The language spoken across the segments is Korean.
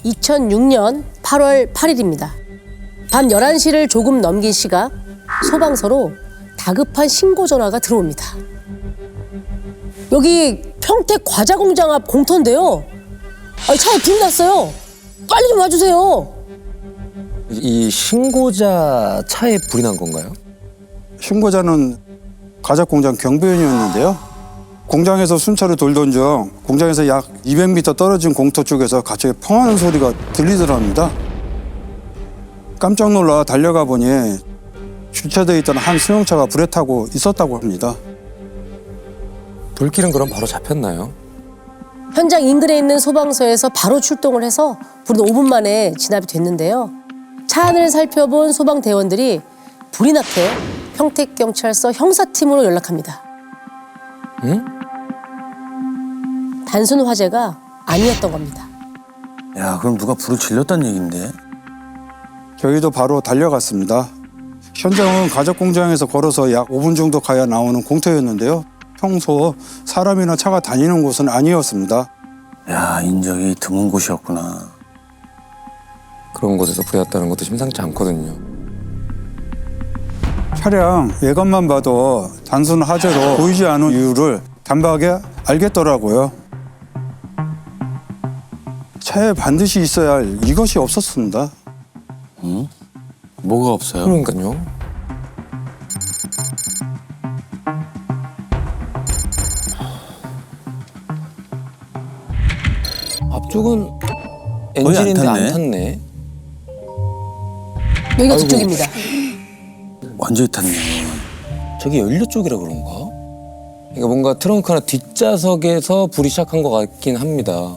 2006년 8월 8일입니다. 밤 11시를 조금 넘긴 시각 소방서로 다급한 신고 전화가 들어옵니다. 여기 평택 과자 공장 앞 공터인데요. 차에 불이 났어요. 빨리 좀 와주세요. 이 신고자 차에 불이 난 건가요? 신고자는 과자 공장 경비원이었는데요. 공장에서 순찰을 돌던 중 공장에서 약 200m 떨어진 공터 쪽에서 갑자기 펑하는 소리가 들리더랍니다. 깜짝 놀라 달려가 보니 주차되어 있던 한 승용차가 불에 타고 있었다고 합니다. 불길은 그럼 바로 잡혔나요? 현장 인근에 있는 소방서에서 바로 출동을 해서 불은 5분 만에 진압이 됐는데요. 차 안을 살펴본 소방대원들이 불이 나게 평택경찰서 형사팀으로 연락합니다. 응? 단순 화재가 아니었던 겁니다. 야, 그럼 누가 불을 질렀다는 얘긴데? 저희도 바로 달려갔습니다. 현장은 과자 공장에서 걸어서 약 5분 정도 가야 나오는 공터였는데요. 평소 사람이나 차가 다니는 곳은 아니었습니다. 야, 인적이 드문 곳이었구나. 그런 곳에서 불이 났다는 것도 심상치 않거든요. 차량 외관만 봐도 단순 화재로 보이지 않은 이유를 단박에 알겠더라고요. 차에 반드시 있어야 할 이것이 없었습니다. 응? 뭐가 없어요? 그러니까요. 앞쪽은 엔진인데 안 탔네. 여기가 아이고. 뒤쪽입니다. 완전히 탔네. 저기 연료 쪽이라 그런가? 그러니까 뭔가 트렁크나 뒷좌석에서 불이 시작한 것 같긴 합니다.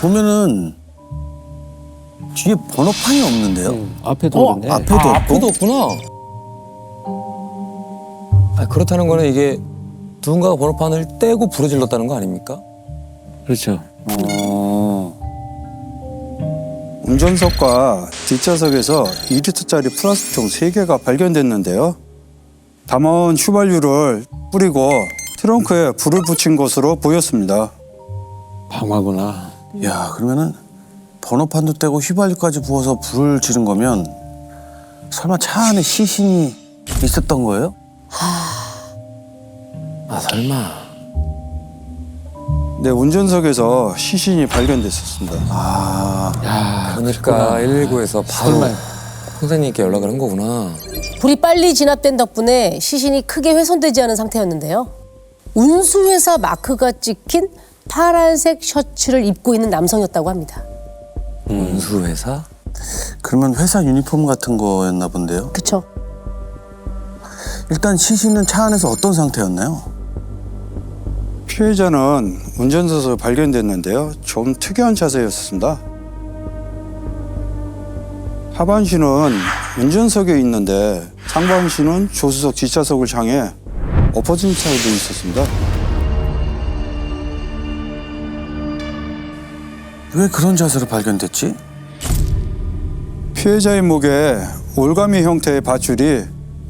보면은 뒤에 번호판이 없는데요? 앞에도 없는데. 앞에도 없고? 앞에도 없구나. 그렇다는 거는 이게 누군가가 번호판을 떼고 불을 질렀다는 거 아닙니까? 그렇죠. 운전석과 뒷좌석에서 2리터짜리 플라스틱통 3개가 발견됐는데요. 담아온 휘발유를 뿌리고 트렁크에 불을 붙인 것으로 보였습니다. 방화구나. 야, 그러면은 번호판도 떼고 휘발유까지 부어서 불을 지른 거면 설마 차 안에 시신이 있었던 거예요? 설마. 네, 운전석에서 시신이 발견됐었습니다. 그러니까 119에서 바로 선생님께 연락을 한 거구나. 불이 빨리 진압된 덕분에 시신이 크게 훼손되지 않은 상태였는데요. 운수회사 마크가 찍힌 파란색 셔츠를 입고 있는 남성이었다고 합니다. 운수회사? 그러면 회사 유니폼 같은 거였나 본데요? 그쵸? 일단 시신은 차 안에서 어떤 상태였나요? 피해자는 운전석에서 발견됐는데요. 좀 특이한 자세였습니다. 하반신은 운전석에 있는데 상반신은 조수석 뒷좌석을 향해 엎어진 채로 있었습니다. 왜 그런 자세로 발견됐지? 피해자의 목에 올가미 형태의 밧줄이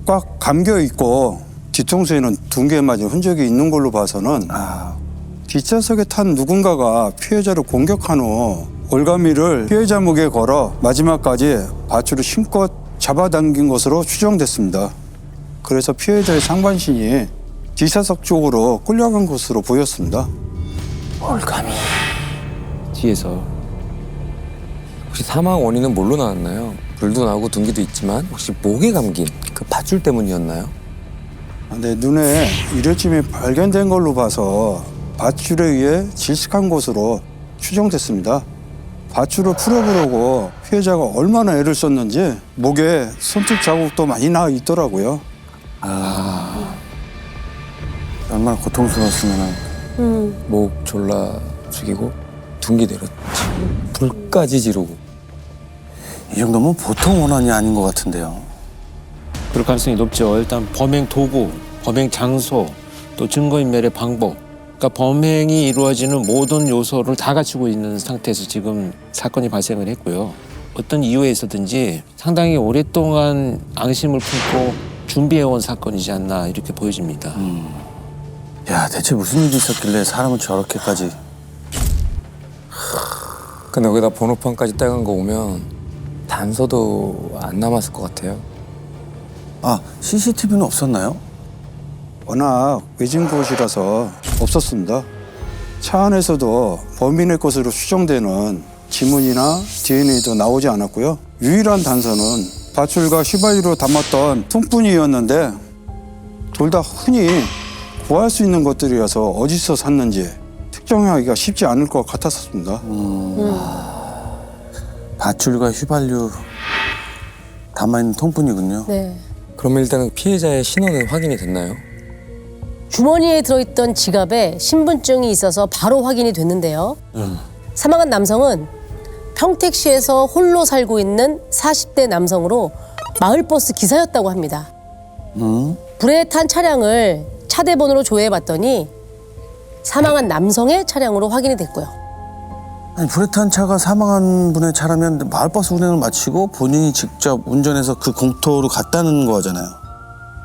꽉 감겨 있고 뒤통수에는 둥게 맞은 흔적이 있는 걸로 봐서는 뒷좌석에 탄 누군가가 피해자를 공격한 후 올가미를 피해자 목에 걸어 마지막까지 밧줄을 힘껏 잡아당긴 것으로 추정됐습니다. 그래서 피해자의 상반신이 뒷좌석 쪽으로 끌려간 것으로 보였습니다. 올가미. 뒤에서. 혹시 사망 원인은 뭘로 나왔나요? 불도 나고 둔기도 있지만 혹시 목에 감긴 그 밧줄 때문이었나요? 네, 눈에 이료침이 발견된 걸로 봐서 밧줄에 의해 질식한 것으로 추정됐습니다. 밧줄을 풀어보려고 피해자가 얼마나 애를 썼는지 목에 손톱 자국도 많이 나 있더라고요. 얼마나 고통스러웠으면. 목 졸라 죽이고 둔기 내렸지. 불까지 지르고. 이 정도면 보통 원한이 아닌 것 같은데요. 그럴 가능성이 높죠. 일단 범행 도구, 범행 장소, 또 증거인멸의 방법. 그러니까 범행이 이루어지는 모든 요소를 다 갖추고 있는 상태에서 지금 사건이 발생을 했고요. 어떤 이유에 있었든지 상당히 오랫동안 앙심을 품고 준비해온 사건이지 않나 이렇게 보여집니다. 야, 대체 무슨 일이 있었길래 사람을 저렇게까지. 근데 여기다 번호판까지 떼간 거 보면 단서도 안 남았을 것 같아요. 아, CCTV는 없었나요? 워낙 외진 곳이라서 없었습니다. 차 안에서도 범인의 것으로 추정되는 지문이나 DNA도 나오지 않았고요. 유일한 단서는 밧줄과 휘발유로 담았던 통뿐이었는데 둘 다 흔히 구할 수 있는 것들이라서 어디서 샀는지 특정하기가 쉽지 않을 것 같았습니다. 밧줄과 휘발유 담아있는 통뿐이군요. 네. 그러면 일단은 피해자의 신원은 확인이 됐나요? 주머니에 들어있던 지갑에 신분증이 있어서 바로 확인이 됐는데요. 사망한 남성은 평택시에서 홀로 살고 있는 40대 남성으로 마을버스 기사였다고 합니다. 불에 탄 차량을 차대번호로 조회해봤더니 사망한 남성의 차량으로 확인이 됐고요. 아니, 불에 탄 차가 사망한 분의 차라면 마을버스 운행을 마치고 본인이 직접 운전해서 그 공터로 갔다는 거잖아요.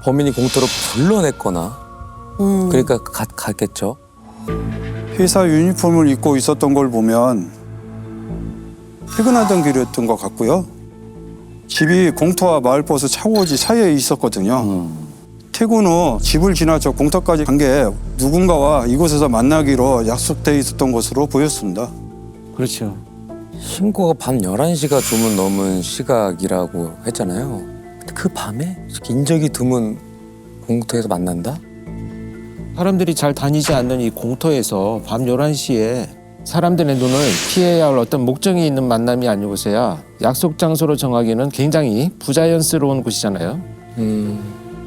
범인이 공터로 불러냈거나 그러니까 갔겠죠. 회사 유니폼을 입고 있었던 걸 보면 퇴근하던 길이었던 것 같고요. 집이 공터와 마을버스 차고지 사이에 있었거든요. 퇴근 후 집을 지나쳐 공터까지 간 게 누군가와 이곳에서 만나기로 약속돼 있었던 것으로 보였습니다. 그렇죠. 신고가 밤 11시가 조금 넘은 시각이라고 했잖아요. 근데 그 밤에 인적이 드문 공터에서 만난다? 사람들이 잘 다니지 않는 이 공터에서 밤 11시에 사람들의 눈을 피해야 할 어떤 목적이 있는 만남이 아니고서야 약속 장소로 정하기는 굉장히 부자연스러운 곳이잖아요.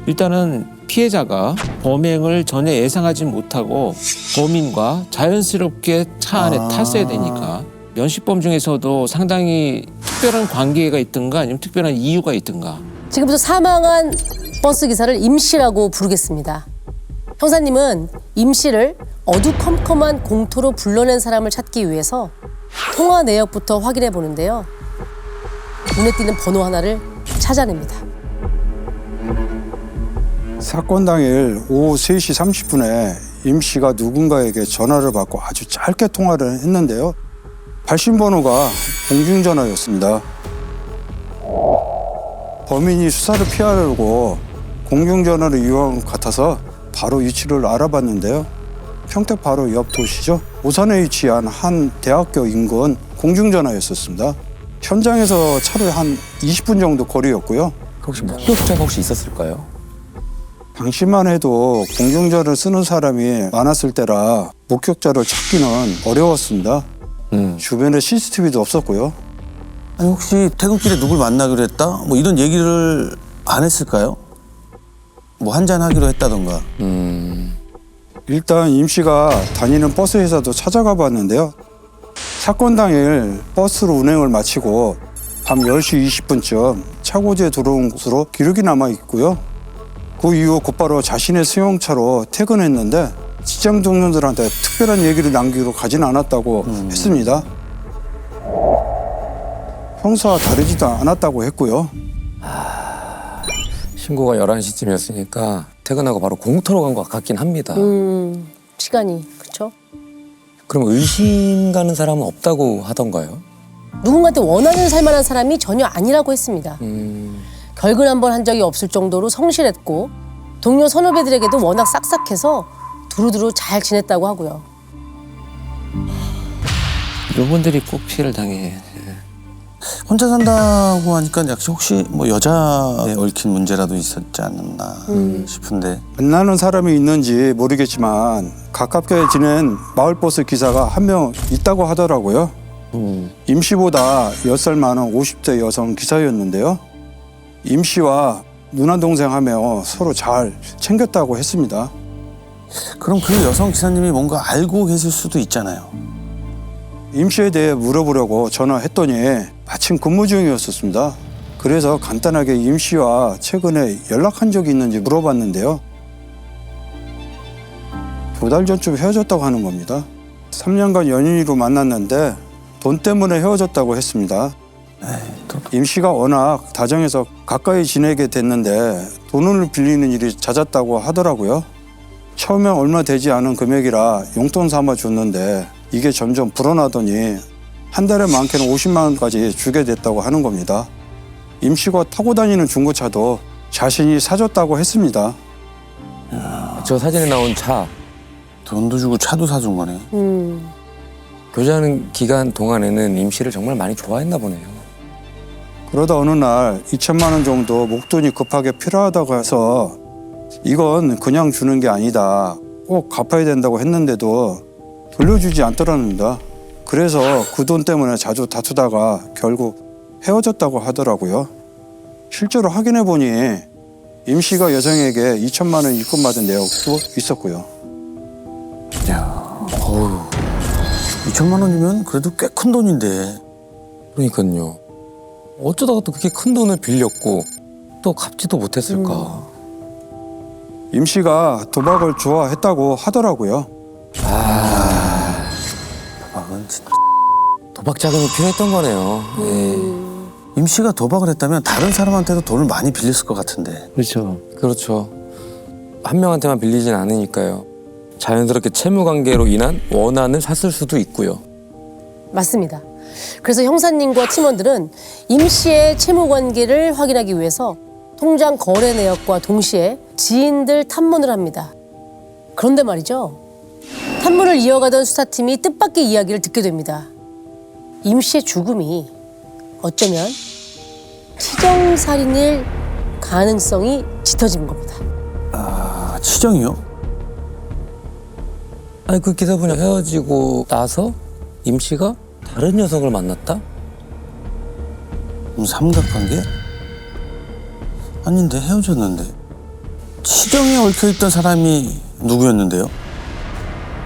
일단은 피해자가 범행을 전혀 예상하지 못하고 범인과 자연스럽게 차 안에 탔어야 되니까 면식범 중에서도 상당히 특별한 관계가 있든가 아니면 특별한 이유가 있든가. 지금부터 사망한 버스 기사를 임씨라고 부르겠습니다. 형사님은 임씨를 어두컴컴한 공터로 불러낸 사람을 찾기 위해서 통화 내역부터 확인해 보는데요. 눈에 띄는 번호 하나를 찾아냅니다. 사건 당일 오후 3시 30분에 임 씨가 누군가에게 전화를 받고 아주 짧게 통화를 했는데요. 발신 번호가 공중전화였습니다. 범인이 수사를 피하려고 공중전화를 이용한 것 같아서 바로 위치를 알아봤는데요. 평택 바로 옆 도시죠. 오산에 위치한 한 대학교 인근 공중전화였었습니다. 현장에서 차로 한 20분 정도 거리였고요. 혹시 목격자가 혹시 있었을까요? 당시만 해도 공중전화를 쓰는 사람이 많았을 때라 목격자를 찾기는 어려웠습니다. 주변에 CCTV도 없었고요. 아니, 혹시 퇴근길에 누굴 만나기로 했다? 뭐 이런 얘기를 안 했을까요? 뭐 한잔하기로 했다던가. 일단 임 씨가 다니는 버스 회사도 찾아가 봤는데요. 사건 당일 버스로 운행을 마치고 밤 10시 20분쯤 차고지에 들어온 것으로 기록이 남아 있고요. 그 이후 곧바로 자신의 승용차로 퇴근했는데 직장 동료들한테 특별한 얘기를 남기로 가진 않았다고 했습니다. 평소와 다르지도 않았다고 했고요. 신고가 11시쯤이었으니까 퇴근하고 바로 공터로 간 것 같긴 합니다. 시간이 그렇죠? 그럼 의심 가는 사람은 없다고 하던가요? 누군가한테 원한을 살 만한 사람이 전혀 아니라고 했습니다. 결근 한 번 한 적이 없을 정도로 성실했고 동료 선후배들에게도 워낙 싹싹해서 두루두루 잘 지냈다고 하고요. 이런 분들이 꼭 피해를 당해. 혼자 산다고 하니까 역시 혹시 뭐 여자에 얽힌 문제라도 있었지 않았나 싶은데. 만나는 사람이 있는지 모르겠지만 가깝게 지낸 마을버스 기사가 한 명 있다고 하더라고요. 임 씨보다 10살 많은 50대 여성 기사였는데요. 임 씨와 누나 동생 하며 서로 잘 챙겼다고 했습니다. 그럼 그 여성 기사님이 뭔가 알고 계실 수도 있잖아요. 임 씨에 대해 물어보려고 전화했더니 마침 근무 중이었었습니다. 그래서 간단하게 임 씨와 최근에 연락한 적이 있는지 물어봤는데요. 2달 전쯤 헤어졌다고 하는 겁니다. 3년간 연인으로 만났는데 돈 때문에 헤어졌다고 했습니다. 임 씨가 워낙 다정해서 가까이 지내게 됐는데 돈을 빌리는 일이 잦았다고 하더라고요. 처음엔 얼마 되지 않은 금액이라 용돈 삼아 줬는데 이게 점점 불어나더니 한 달에 많게는 50만 원까지 주게 됐다고 하는 겁니다. 임 씨가 타고 다니는 중고차도 자신이 사줬다고 했습니다. 저 사진에 나온 차 돈도 주고 차도 사준 거네. 교제하는 기간 동안에는 임 씨를 정말 많이 좋아했나 보네요. 그러다 어느 날 2천만 원 정도 목돈이 급하게 필요하다고 해서 이건 그냥 주는 게 아니다. 꼭 갚아야 된다고 했는데도 돌려주지 않더랍니다. 그래서 그 돈 때문에 자주 다투다가 결국 헤어졌다고 하더라고요. 실제로 확인해 보니 임 씨가 여성에게 2천만 원 입금받은 내역도 있었고요. 야, 2천만 원이면 그래도 꽤 큰 돈인데. 그러니까요. 어쩌다가 또 그렇게 큰 돈을 빌렸고 또 갚지도 못했을까. 임 씨가 도박을 좋아했다고 하더라고요. 도박은 진짜. 도박 자금이 필요했던 거네요. 예. 임 씨가 도박을 했다면 다른 사람한테도 돈을 많이 빌렸을 것 같은데. 그렇죠. 그렇죠. 한 명한테만 빌리진 않으니까요. 자연스럽게 채무 관계로 인한 원한을 샀을 수도 있고요. 맞습니다. 그래서 형사님과 팀원들은 임 씨의 채무 관계를 확인하기 위해서 통장 거래 내역과 동시에 지인들 탐문을 합니다. 그런데 말이죠. 탐문을 이어가던 수사팀이 뜻밖의 이야기를 듣게 됩니다. 임 씨의 죽음이 어쩌면 치정살인일 가능성이 짙어진 겁니다. 아, 치정이요? 아니 그 기사분이 헤어지고 나서 임 씨가 다른 여성을 만났다? 삼각관계? 아닌데 헤어졌는데. 치정에 얽혀있던 사람이 누구였는데요?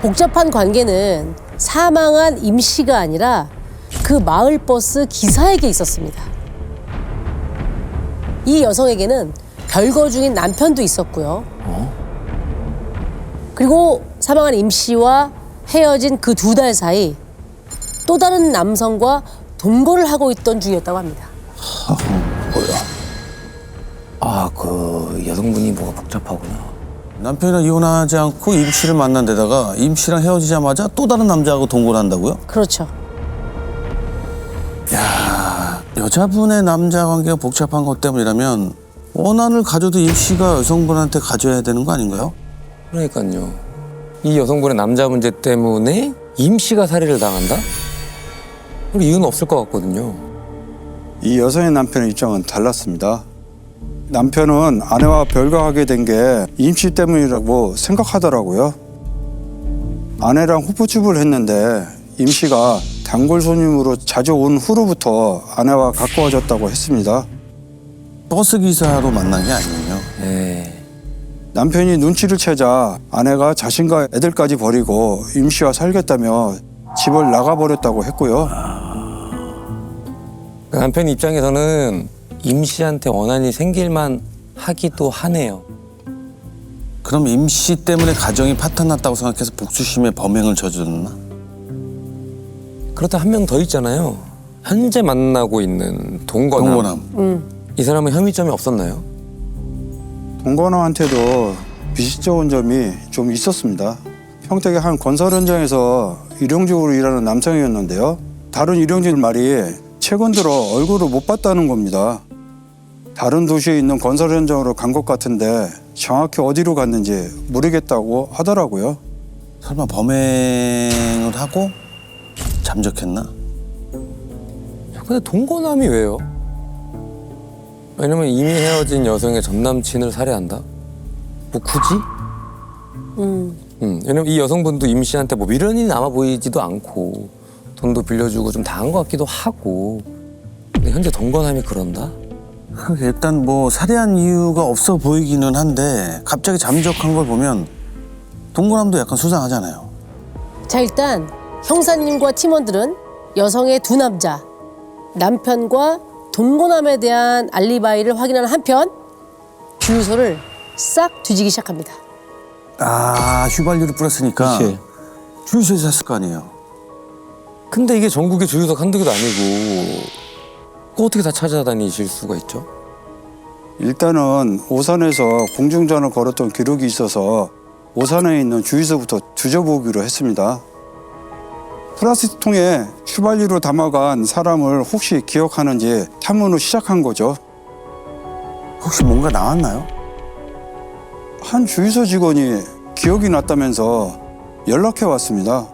복잡한 관계는 사망한 임 씨가 아니라 그 마을버스 기사에게 있었습니다. 이 여성에게는 별거 중인 남편도 있었고요. 그리고 사망한 임 씨와 헤어진 그 2달 사이 또 다른 남성과 동거를 하고 있던 중이었다고 합니다. 아 그 여성분이 뭐가 복잡하구나. 남편이랑 이혼하지 않고 임 씨를 만난 데다가 임 씨랑 헤어지자마자 또 다른 남자하고 동거를 한다고요? 그렇죠. 여자분의 남자 관계가 복잡한 것 때문이라면 원한을 가져도 임 씨가 여성분한테 가져야 되는 거 아닌가요? 그러니까요. 이 여성분의 남자 문제 때문에 임 씨가 살해를 당한다? 그럼 이유는 없을 것 같거든요. 이 여성의 남편의 입장은 달랐습니다. 남편은 아내와 별거하게 된 게 임 씨 때문이라고 생각하더라고요. 아내랑 호프집을 했는데 임 씨가 단골 손님으로 자주 온 후로부터 아내와 가까워졌다고 했습니다. 버스 기사로 만난 게 아니군요. 네. 남편이 눈치를 채자 아내가 자신과 애들까지 버리고 임 씨와 살겠다며 집을 나가버렸다고 했고요. 그 남편 입장에서는 임 씨한테 원한이 생길만 하기도 하네요. 그럼 임 씨 때문에 가정이 파탄났다고 생각해서 복수심에 범행을 저질렀나? 그렇다 한 명 더 있잖아요. 현재 만나고 있는 동거남. 동거남. 이 사람은 혐의점이 없었나요? 동거남한테도 비식적인 점이 좀 있었습니다. 평택의 한 건설 현장에서 일용직으로 일하는 남성이었는데요. 다른 일용직 말이 최근 들어 얼굴을 못 봤다는 겁니다. 다른 도시에 있는 건설 현장으로 간 것 같은데 정확히 어디로 갔는지 모르겠다고 하더라고요. 설마 범행을 하고 잠적했나? 근데 동거남이 왜요? 왜냐면 이미 헤어진 여성의 전 남친을 살해한다? 뭐 굳이? 왜냐면 이 여성분도 임 씨한테 뭐 미련이 남아 보이지도 않고 돈도 빌려주고 좀 당한 것 같기도 하고. 근데 현재 동거남이 그런다? 일단 뭐 살해한 이유가 없어 보이기는 한데 갑자기 잠적한 걸 보면 동거남도 약간 수상하잖아요. 자, 일단 형사님과 팀원들은 여성의 2남자, 남편과 동거남에 대한 알리바이를 확인하는 한편 주유소를 싹 뒤지기 시작합니다. 아, 휘발유를 뿌렸으니까 그치. 주유소에서 샀을 거 아니에요. 근데 이게 전국의 주유소 한두 개도 아니고 그거 어떻게 다 찾아다니실 수가 있죠? 일단은 오산에서 공중전을 걸었던 기록이 있어서 오산에 있는 주유소부터 뒤져보기로 했습니다. 플라스틱 통에 휘발유로 담아간 사람을 혹시 기억하는지 탐문을 시작한 거죠. 혹시 뭔가 나왔나요? 한 주유소 직원이 기억이 났다면서 연락해 왔습니다.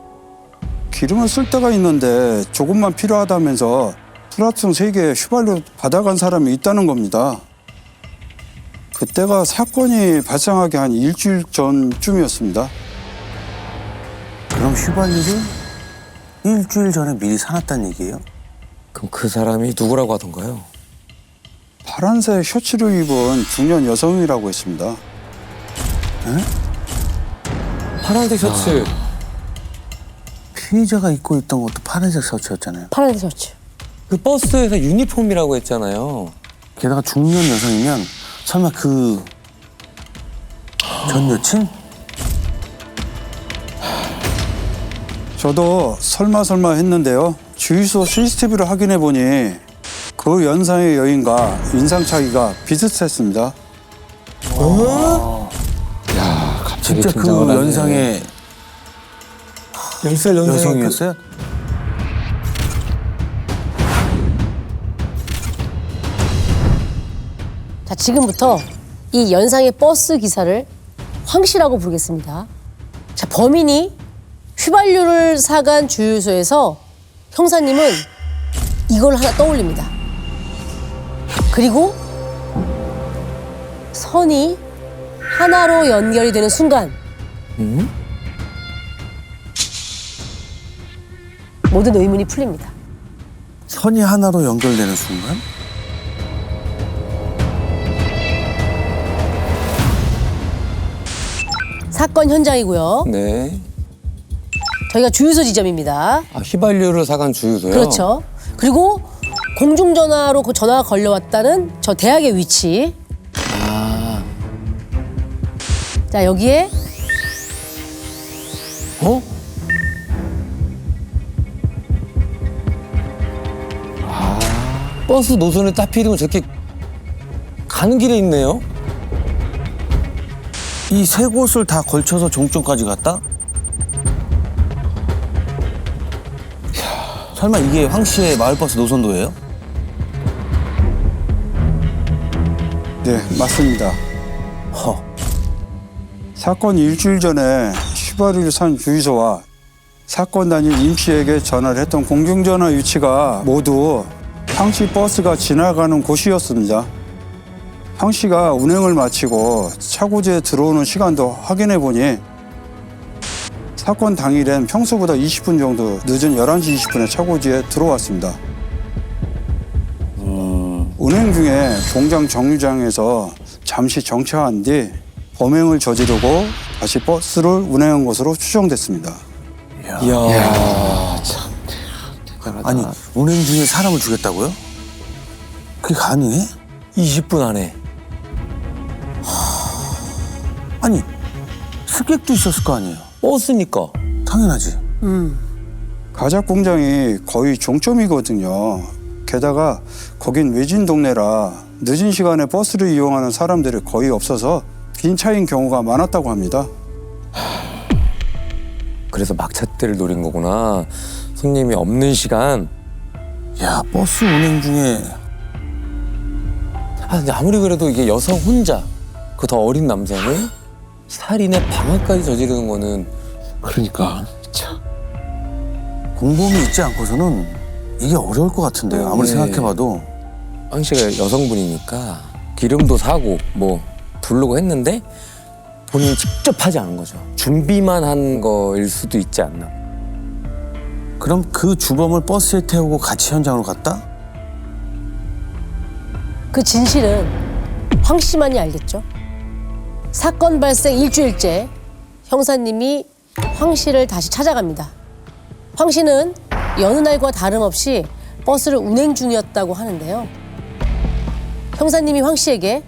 기름을 쓸 데가 있는데 조금만 필요하다면서 플라스틱 3개에 휘발유 받아간 사람이 있다는 겁니다. 그때가 사건이 발생하기 한 일주일 전쯤이었습니다. 그럼 휘발유를 일주일 전에 미리 사놨다는 얘기예요? 그럼 그 사람이 누구라고 하던가요? 파란색 셔츠를 입은 중년 여성이라고 했습니다. 파란색 셔츠. 피해자가 입고 있던 것도 파란색 셔츠였잖아요. 파란색 셔츠. 그 버스에서 유니폼이라고 했잖아요. 게다가 중년 여성이면 설마 그 전 여친? 저도 설마 했는데요. 주유소 CCTV를 확인해 보니 그 연상의 여인과 인상 차이가 비슷했습니다. 진짜 그 연상의 10살 여성이었어요? 자, 지금부터 이 연상의 버스 기사를 황 씨라고 부르겠습니다. 자, 범인이 휘발유를 사간 주유소에서 형사님은 이걸 하나 떠올립니다. 그리고 선이 하나로 연결이 되는 순간 모든 의문이 풀립니다. 선이 하나로 연결되는 순간? 사건 현장이고요. 네. 저희가 주유소 지점입니다. 아, 휘발유를 사간 주유소요? 그렇죠. 그리고 공중전화로 그 전화가 걸려왔다는 저 대학의 위치. 아. 자, 여기에 어? 버스 노선에 따필이면 저렇게 가는 길에 있네요? 이 세 곳을 다 걸쳐서 종점까지 갔다? 설마 이게 황 씨의 마을버스 노선도예요? 네, 맞습니다. 허. 사건 일주일 전에 휘발유를 산 주유소와 사건 당일 임 씨에게 전화를 했던 공중전화 위치가 모두 황 씨 버스가 지나가는 곳이었습니다. 황 씨가 운행을 마치고 차고지에 들어오는 시간도 확인해 보니 사건 당일엔 평소보다 20분 정도 늦은 11시 20분에 차고지에 들어왔습니다. 운행 중에 공장 정류장에서 잠시 정차한 뒤 범행을 저지르고 다시 버스를 운행한 것으로 추정됐습니다. 이야, 참. 대단하다. 아니, 운행 중에 사람을 죽였다고요? 그게 가능해? 20분 안에. 아니, 승객도 있었을 거 아니에요? 버스니까. 당연하지. 가작 공장이 거의 종점이거든요. 게다가 거긴 외진 동네라 늦은 시간에 버스를 이용하는 사람들이 거의 없어서 빈 차인 경우가 많았다고 합니다. 그래서 막차때를 노린 거구나. 손님이 없는 시간. 야, 버스 운행 중에 아, 근데 아무리 그래도 이게 여성 혼자, 그 더 어린 남성을 살인의 방화까지 저지르는 거는 그러니까 참. 공범이 있지 않고서는 이게 어려울 것 같은데요. 아무리 네. 생각해봐도. 황 씨가 여성분이니까 기름도 사고 뭐 부르고 했는데 본인이 직접 하지 않은 거죠. 준비만 한 거일 수도 있지 않나. 그럼 그 주범을 버스에 태우고 같이 현장으로 갔다? 그 진실은 황 씨만이 알겠죠. 사건 발생 일주일째 형사님이 황 씨를 다시 찾아갑니다. 황 씨는 여느 날과 다름없이 버스를 운행 중이었다고 하는데요. 형사님이 황 씨에게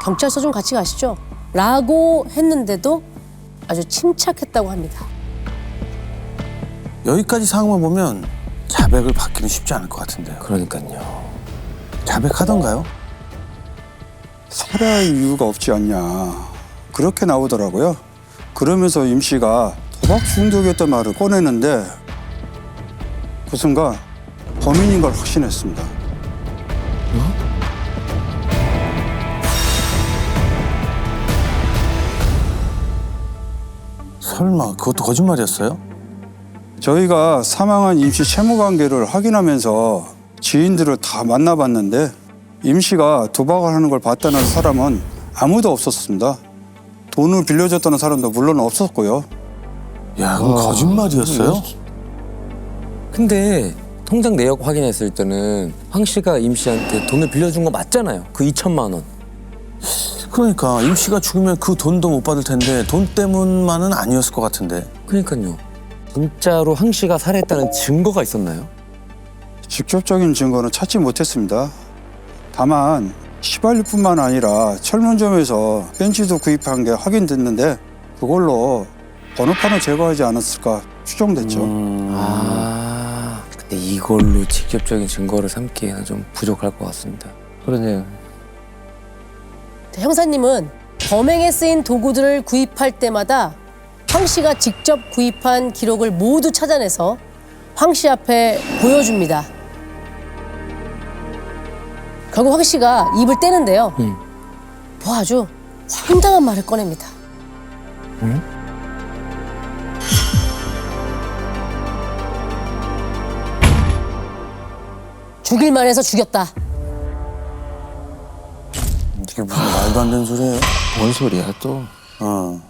경찰서 좀 같이 가시죠 라고 했는데도 아주 침착했다고 합니다. 여기까지 상황만 보면 자백을 받기는 쉽지 않을 것 같은데요. 그러니까요. 자백하던가요? 살해할 이유가 없지 않냐 그렇게 나오더라고요. 그러면서 임 씨가 도박 중독이었던 말을 꺼내는데 그 순간 범인인 걸 확신했습니다. 설마 그것도 거짓말이었어요? 저희가 사망한 임 씨 채무 관계를 확인하면서 지인들을 다 만나봤는데 임 씨가 도박을 하는 걸 봤다는 사람은 아무도 없었습니다. 돈을 빌려줬다는 사람도 물론 없었고요. 야, 그건 거짓말이었어요? 근데 통장 내역 확인했을 때는 황 씨가 임 씨한테 돈을 빌려준 거 맞잖아요. 그 2천만 원. 그러니까 임 씨가 죽으면 그 돈도 못 받을 텐데 돈 때문만은 아니었을 것 같은데. 그러니까요. 진짜로 황 씨가 살해했다는 증거가 있었나요? 직접적인 증거는 찾지 못했습니다. 다만 휘발유뿐만 아니라 철문점에서 벤츠도 구입한 게 확인됐는데 그걸로 번호판을 제거하지 않았을까 추정됐죠. 아, 근데 이걸로 직접적인 증거를 삼기에는 좀 부족할 것 같습니다. 그러네요. 형사님은 범행에 쓰인 도구들을 구입할 때마다 황 씨가 직접 구입한 기록을 모두 찾아내서 황 씨 앞에 보여줍니다. 결국 황 씨가 입을 떼는데요. 뭐 아주 황당한 말을 꺼냅니다. 죽일만 해서 죽였다. 이게 무슨 말도 안 되는 소리예요? 뭔 소리야 또? 어.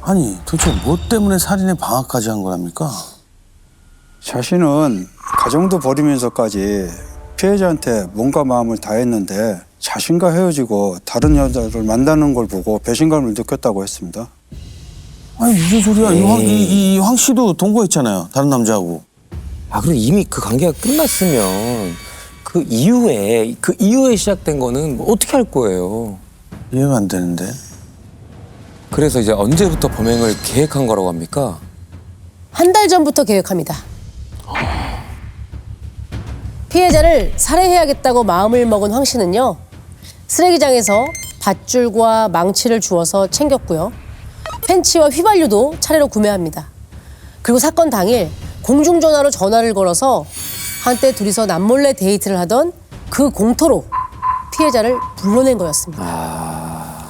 아니 도대체 뭐 때문에 살인에 방화까지 한 거랍니까? 자신은 가정도 버리면서까지 피해자한테 몸과 마음을 다했는데 자신과 헤어지고 다른 여자를 만나는 걸 보고 배신감을 느꼈다고 했습니다. 아니 무슨 소리야? 이 황 씨도 동거했잖아요. 다른 남자하고. 아, 그리고 이미 그 관계가 끝났으면 그 이후에 시작된 거는 뭐 어떻게 할 거예요? 이해가 안 되는데. 그래서 이제 언제부터 범행을 계획한 거라고 합니까? 한 달 전부터 계획합니다. 피해자를 살해해야겠다고 마음을 먹은 황 씨는요. 쓰레기장에서 밧줄과 망치를 주워서 챙겼고요. 펜치와 휘발유도 차례로 구매합니다. 그리고 사건 당일 공중전화로 전화를 걸어서 한때 둘이서 남몰래 데이트를 하던 그 공터로 피해자를 불러낸 거였습니다.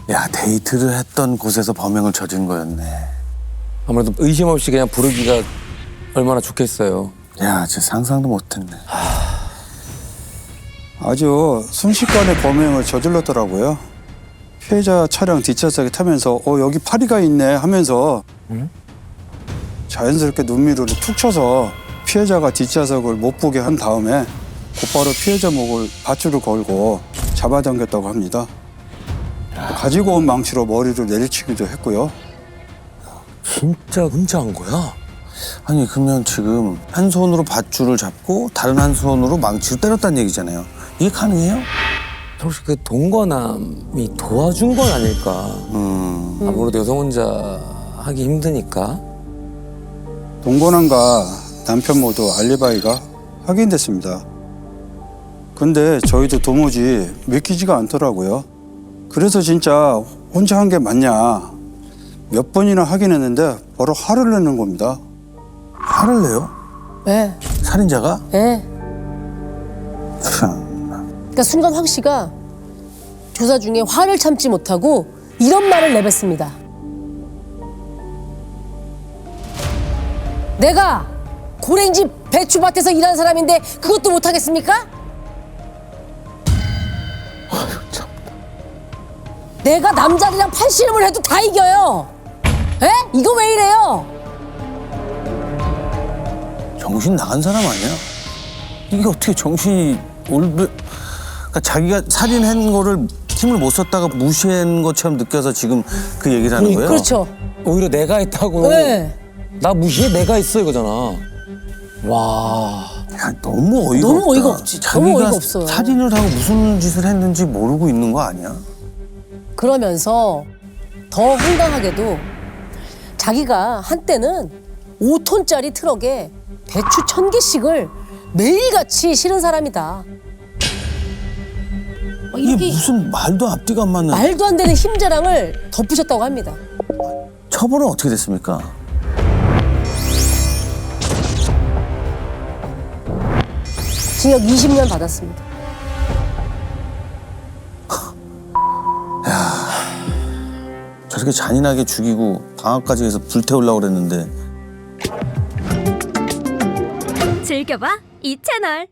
야 데이트를 했던 곳에서 범행을 저지른 거였네. 아무래도 의심 없이 그냥 부르기가 얼마나 좋겠어요. 야 진짜 상상도 못했네. 아주 순식간에 범행을 저질렀더라고요. 피해자 차량 뒷좌석에 타면서 여기 파리가 있네 하면서 자연스럽게 눈미로를 툭 쳐서 피해자가 뒷좌석을 못 보게 한 다음에 곧바로 피해자 목을 밧줄을 걸고 잡아당겼다고 합니다. 가지고 온 망치로 머리를 내리치기도 했고요. 진짜 혼자 한 거야? 아니 그러면 지금 한 손으로 밧줄을 잡고 다른 한 손으로 망치로 때렸다는 얘기잖아요. 이게 가능해요? 혹시 그 동거남이 도와준 건 아닐까? 아무래도 여성 혼자 하기 힘드니까. 동거남과 남편 모두 알리바이가 확인됐습니다. 근데 저희도 도무지 믿기지가 않더라고요. 그래서 진짜 혼자 한 게 맞냐 몇 번이나 확인했는데 바로 화를 내는 겁니다. 화를 내요? 네. 살인자가? 네. 참. 그러니까 순간 황 씨가 조사 중에 화를 참지 못하고 이런 말을 내뱉습니다. 내가 고랭지 배추밭에서 일하는 사람인데 그것도 못하겠습니까? 내가 남자들이랑 팔씨름을 해도 다 이겨요. 에? 이거 왜 이래요? 정신 나간 사람 아니야? 이게 어떻게 정신이 그러니까 자기가 살인한 거를 힘을 못 썼다가 무시한 것처럼 느껴서 지금 그 얘기를 하는 거예요? 그렇죠. 오히려 내가 했다고. 네. 나 무시해? 내가 했어 이거잖아. 와. 야, 너무 어이가 너무 없다. 어이가 없지. 자기가 너무 어이가 없어요. 살인을 하고 무슨 짓을 했는지 모르고 있는 거 아니야? 그러면서 더 황당하게도 자기가 한때는 5톤짜리 트럭에 배추 1000개씩을 매일같이 실은 사람이다. 이게 이렇게 무슨 말도 앞뒤가 안 맞는. 말도 안 되는 힘자랑을 덧붙였다고 합니다. 처벌은 어떻게 됐습니까? 징역 20년 받았습니다. 저렇게 잔인하게 죽이고 방학까지 해서 불태우려고 그랬는데 즐겨봐 이 채널.